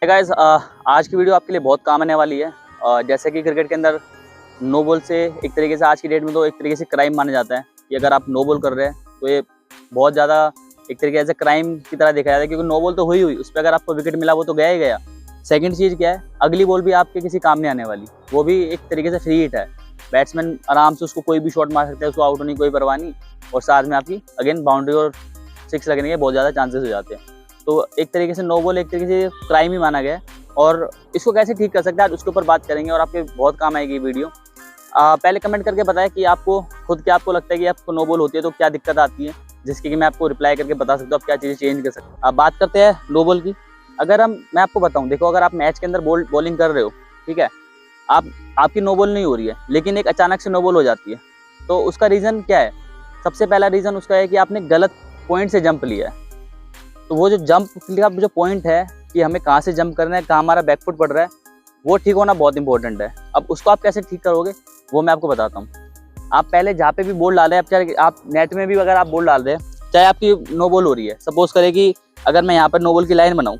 Guys, आज की video आपके लिए बहुत काम आने वाली है। जैसे कि क्रिकेट के अंदर नो बॉल से एक तरीके से आज की डेट में तो एक तरीके से क्राइम माना जाता है कि अगर आप नो बॉल कर रहे हैं तो ये बहुत ज़्यादा एक तरीके से क्राइम की तरह देखा जाता है, क्योंकि नो बॉल तो हुई उस पर अगर आपको विकेट मिला वो तो गया ही गया। सेकंड चीज़ क्या है, अगली बॉल भी आपके किसी काम नहीं आने वाली, वो भी एक तरीके से फ्री हिट है। बैट्समैन आराम से उसको कोई भी शॉट मार सकता है, उसको आउट होने की कोई परवाह नहीं, और साथ में आपकी अगेन बाउंड्री और सिक्स लगने के बहुत ज़्यादा चांसेस हो जाते हैं। तो एक तरीके से नो बॉल एक तरीके से क्राइम ही माना गया है, और इसको कैसे ठीक कर सकते हैं आज उसके ऊपर बात करेंगे और आपके बहुत काम आएगी वीडियो। पहले कमेंट करके बताएं कि आपको खुद क्या आपको लगता है कि आपको नो बॉल होती है तो क्या दिक्कत आती है, जिसकी कि मैं आपको रिप्लाई करके बता सकता हूँ आप क्या चीज़ें चेंज कर सकते हैं। अब बात करते हैं नो बॉल की। अगर मैं आपको बताऊँ, देखो अगर आप मैच के अंदर बॉलिंग कर रहे हो, ठीक है, आपकी नो बॉल नहीं हो रही है लेकिन एक अचानक से नो बॉल हो जाती है, तो उसका रीज़न क्या है? सबसे पहला रीज़न उसका है कि आपने गलत पॉइंट से जंप लिया है। तो वो जो जंप का जो पॉइंट है कि हमें कहाँ से जंप करना है, कहाँ हमारा बैकफुट पड़ रहा है, वो ठीक होना बहुत इंपॉर्टेंट है। अब उसको आप कैसे ठीक करोगे वो मैं आपको बताता हूँ। आप पहले जहाँ पे भी बॉल डाल रहे हैं, चाहे आप नेट में भी अगर आप बॉल डाल रहे हैं, चाहे आपकी नो बॉल हो रही है, सपोज करें कि अगर मैं यहाँ पर नो बॉल की लाइन बनाऊँ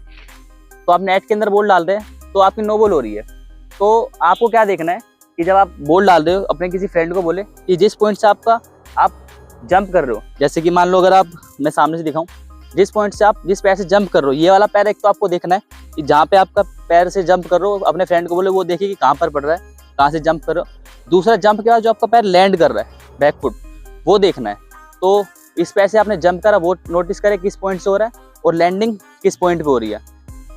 तो आप नेट के अंदर बॉल डाल रहे हैं तो आपकी नो बॉल हो रही है। तो आपको क्या देखना है कि जब आप बॉल डाल रहे हो अपने किसी फ्रेंड को बोले कि जिस पॉइंट से आप जंप कर रहे हो, जैसे कि मान लो अगर मैं सामने से दिखाऊं, जिस पॉइंट से आप जिस पैर से जंप कर रहे हो, ये वाला पैर एक तो आपको देखना है कि जहाँ पे आपका पैर से जंप कर रहे हो अपने फ्रेंड को बोले वो देखिए कि कहाँ पर पड़ रहा है, कहाँ से जंप कर रहे हो। दूसरा, जंप के बाद जो आपका पैर लैंड कर रहा है बैकफुट, वो देखना है। तो इस पैर से आपने जंप करा, वो नोटिस करें किस पॉइंट से हो रहा है और लैंडिंग किस पॉइंट पे हो रही है।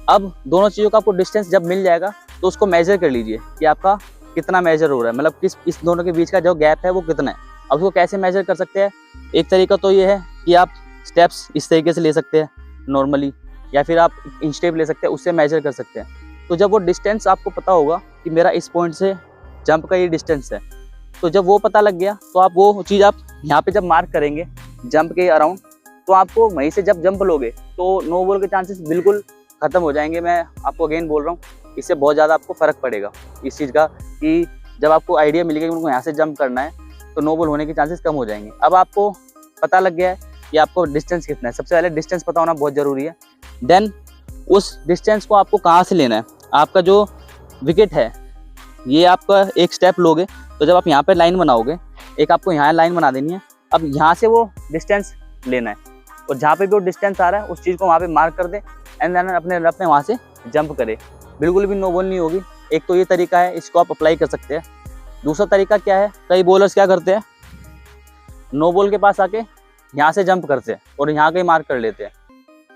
अब दोनों चीज़ों का आपको डिस्टेंस जब मिल जाएगा तो उसको मेजर कर लीजिए कि आपका कितना मेजर हो रहा है, मतलब इस दोनों के बीच का जो गैप है वो कितना है। अब उसको कैसे मेजर कर सकते हैं? एक तरीका तो ये है कि आप स्टेप्स इस तरीके से ले सकते हैं नॉर्मली, या फिर आप इंच टेप ले सकते हैं, उससे मेजर कर सकते हैं। तो जब वो डिस्टेंस आपको पता होगा कि मेरा इस पॉइंट से जंप का ये डिस्टेंस है, तो जब वो पता लग गया तो आप वो चीज़ आप यहाँ पे जब मार्क करेंगे जंप के अराउंड, तो आपको वहीं से जब जंप लोगे तो नो बॉल के चांसेस बिल्कुल ख़त्म हो जाएंगे। मैं आपको अगेन बोल रहा हूँ, इससे बहुत ज़्यादा आपको फ़र्क पड़ेगा इस चीज़ का कि जब आपको आइडिया मिलेगा कि उनको यहाँ से जंप करना है तो नो बॉल होने के चांसेस कम हो जाएंगे। अब आपको पता लग गया है कि आपको डिस्टेंस कितना है। सबसे पहले डिस्टेंस पता होना बहुत ज़रूरी है। देन उस डिस्टेंस को आपको कहाँ से लेना है, आपका जो विकेट है ये आपका एक स्टेप लोगे तो जब आप यहाँ पे लाइन बनाओगे, एक आपको यहाँ लाइन बना देनी है। अब यहाँ से वो डिस्टेंस लेना है और जहाँ पे भी वो डिस्टेंस आ रहा है उस चीज़ को वहाँ पे मार्क कर दे एंड देन अपने रफ में वहाँ से जंप करे, बिल्कुल भी नो बॉल नहीं होगी। एक तो ये तरीका है, इसको आप अप्लाई कर सकते हैं। दूसरा तरीका क्या है, कई बॉलर्स क्या करते हैं, नो बॉल के पास आके यहाँ से जंप करते हैं और यहाँ के मार्क कर लेते हैं।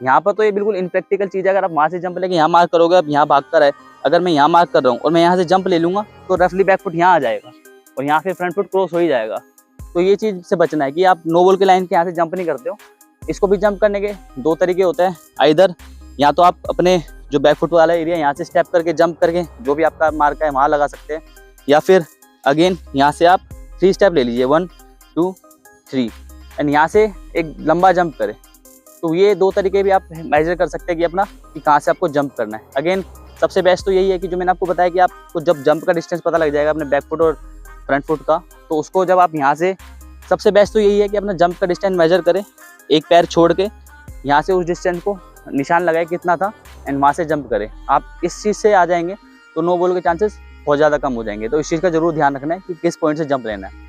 यहाँ पर तो ये बिल्कुल इनप्रैक्टिकल चीज़ है। अगर आप वहाँ से जंप लेके यहाँ मार्क करोगे, अब यहाँ भाग कर है, अगर मैं यहाँ मार्क कर रहा हूँ और मैं यहाँ से जंप ले लूँगा तो रफली बैक फुट यहाँ आ जाएगा और यहाँ से फ्रंट फुट क्रॉस हो ही जाएगा। तो ये चीज़ से बचना है कि आप नो बॉल के लाइन के यहाँ से जंप नहीं करते हो। इसको भी जंप करने के दो तरीके होते हैं, आइदर या तो आप अपने जो बैक फुट वाला एरिया यहाँ से स्टेप करके जंप करके जो भी आपका मार्क है वहाँ लगा सकते हैं, या फिर अगेन यहाँ से आप 3 स्टेप ले लीजिए, 1 2 3 एंड यहाँ से एक लंबा जंप करें। तो ये 2 तरीके भी आप मेजर कर सकते हैं कि अपना कि कहाँ से आपको जंप करना है। अगेन सबसे बेस्ट तो यही है कि जो मैंने आपको बताया कि आपको जब जंप का डिस्टेंस पता लग जाएगा अपने बैक फुट और फ्रंट फुट का, तो उसको जब आप यहाँ से, सबसे बेस्ट तो यही है कि अपना जंप का डिस्टेंस मेजर करें, एक पैर छोड़ के यहाँ से उस डिस्टेंस को निशान लगाए कितना था एंड वहाँ से जंप करें। आप इस चीज़ से आ जाएंगे तो नो बॉल के चांसेस बहुत ज़्यादा कम हो जाएंगे। तो इस चीज़ का जरूर ध्यान रखना है कि किस पॉइंट से जंप लेना है।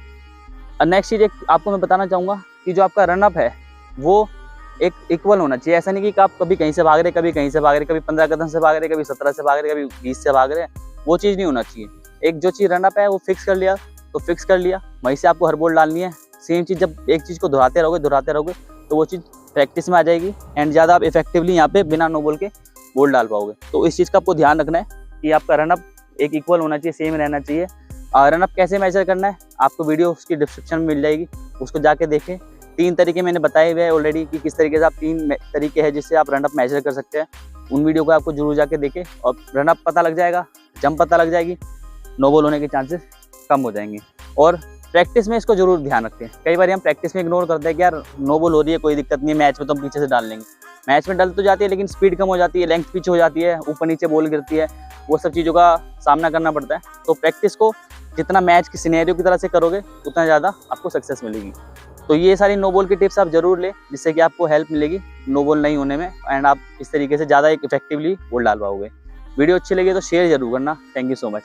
और नेक्स्ट चीज़ एक आपको मैं बताना चाहूँगा कि जो आपका रनअप है वो एक इक्वल होना चाहिए। ऐसा नहीं कि आप कभी कहीं से भाग रहे, कभी कहीं से भाग रहे, कभी 15 कदम से भाग रहे, कभी 17 से भाग रहे, कभी 20 से भाग रहे, वो चीज़ नहीं होना चाहिए। एक जो चीज़ रनअप है वो फिक्स कर लिया तो फिक्स कर लिया, वहीं से आपको हर बॉल डालनी है। सेम चीज़ जब एक चीज़ को दोहराते रहोगे तो वो चीज़ प्रैक्टिस में आ जाएगी एंड ज़्यादा आप इफेक्टिवली यहाँ पे बिना नो बॉल के बॉल डाल पाओगे। तो इस चीज़ का आपको ध्यान रखना है कि आपका रनअप एक इक्वल होना चाहिए, सेम रहना चाहिए। रनअप कैसे मेजर करना है आपको वीडियो उसकी डिस्क्रिप्शन में मिल जाएगी, उसको जाके देखें। 3 तरीके मैंने बताए हुए हैं ऑलरेडी कि किस तरीके से आप 3 तरीके हैं जिससे आप रनअप मेजर कर सकते हैं। उन वीडियो को आपको जरूर जाके देखें और रनअप पता लग जाएगा, जंप पता लग जाएगी, नो बॉल होने के चांसेस कम हो जाएंगे। और प्रैक्टिस में इसको जरूर ध्यान रखते हैं। कई बार हम प्रैक्टिस में इग्नोर करते हैं कि यार नो बॉल हो रही है, कोई दिक्कत नहीं है, मैच में तो हम पीछे से डाल लेंगे। मैच में डल तो जाती है लेकिन स्पीड कम हो जाती है, लेंथ पीछे हो जाती है, ऊपर नीचे बॉल गिरती है, वो सब चीज़ों का सामना करना पड़ता है। तो प्रैक्टिस को जितना मैच की सिनेरियो की तरह से करोगे उतना ज़्यादा आपको सक्सेस मिलेगी। तो ये सारी नो बॉल की टिप्स आप जरूर लें जिससे कि आपको हेल्प मिलेगी नो बॉल नहीं होने में एंड आप इस तरीके से ज़्यादा इफेक्टिवली बॉल डाल पाओगे। वीडियो अच्छी लगी तो शेयर जरूर करना। Thank you so much.